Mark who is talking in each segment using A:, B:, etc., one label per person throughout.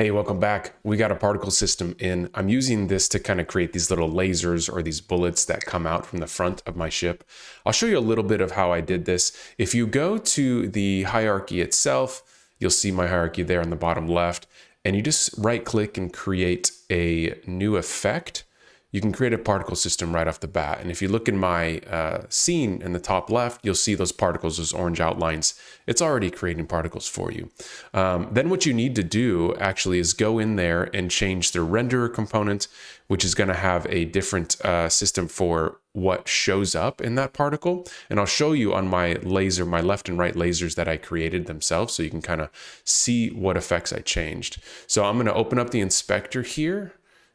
A: Hey, welcome back. We got a particle system in. I'm using this to kind of create these little lasers or these bullets that come out from the front of my ship. I'll show you a little bit of how I did this. If you go to the hierarchy itself, you'll see my hierarchy there on the bottom left, and you just right click and create a new effect. You can create a particle system right off the bat. And if you look in my scene in the top left, you'll see those particles, those orange outlines. It's already creating particles for you. Then what you need to do actually is go in there and change the renderer component, which is going to have a different system for what shows up in that particle. And I'll show you on my laser, my left and right lasers that I created themselves, so you can kind of see what effects I changed. So I'm going to open up the inspector here.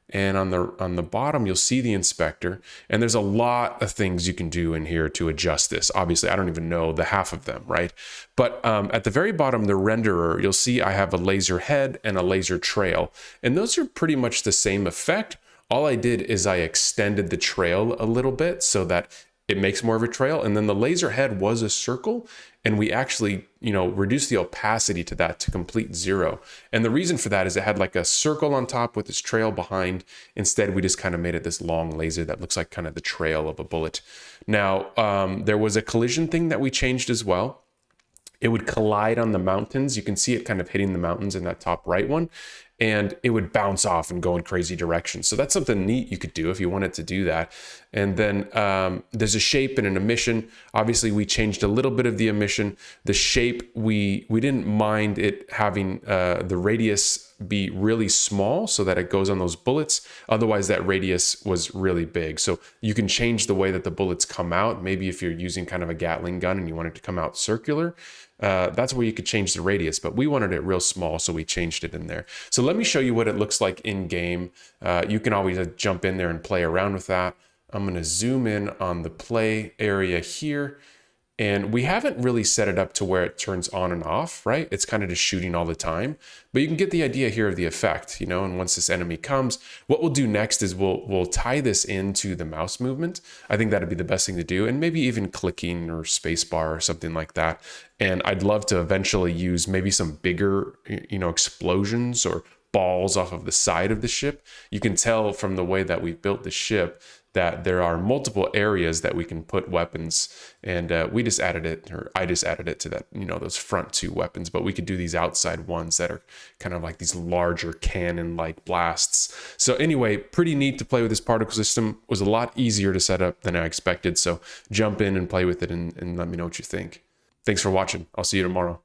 A: And on the bottom, you'll see the inspector, and there's a lot of things you can do in here to adjust this. Obviously, I don't even know the half of them, right? But at the very bottom, the renderer, you'll see I have a laser head and a laser trail, and those are pretty much the same effect. All I did is I extended the trail a little bit so that it makes more of a trail. And then the laser head was a circle, and we actually, reduced the opacity to that to complete 0. And the reason for that is it had like a circle on top with this trail behind. Instead, we just kind of made it this long laser that looks like kind of the trail of a bullet. Now, there was a collision thing that we changed as well. It would collide on the mountains. You can see it kind of hitting the mountains in that top right one, and it would bounce off and go in crazy directions. So that's something neat you could do if you wanted to do that. And then there's a shape and an emission. Obviously, we changed a little bit of the emission. The shape, we didn't mind it having the radius be really small so that it goes on those bullets. Otherwise, that radius was really big. So you can change the way that the bullets come out. Maybe if you're using kind of a Gatling gun and you want it to come out circular, that's where you could change the radius, but we wanted it real small, so we changed it in there. So let me show you what it looks like in game. You can always jump in there and play around with that. I'm going to zoom in on the play area here. And we haven't really set it up to where it turns on and off, right? It's kind of just shooting all the time, but you can get the idea here of the effect, and once this enemy comes, what we'll do next is we'll tie this into the mouse movement. I think that'd be the best thing to do, and maybe even clicking or spacebar or something like that. And I'd love to eventually use maybe some bigger, explosions or balls off of the side of the ship. You can tell from the way that we've built the ship that there are multiple areas that we can put weapons, and we just added it, or I just added it to that, those front 2 weapons, but we could do these outside ones that are kind of like these larger cannon-like blasts. So anyway, pretty neat to play with this particle system. It was a lot easier to set up than I expected, so jump in and play with it and let me know what you think. Thanks for watching. I'll see you tomorrow.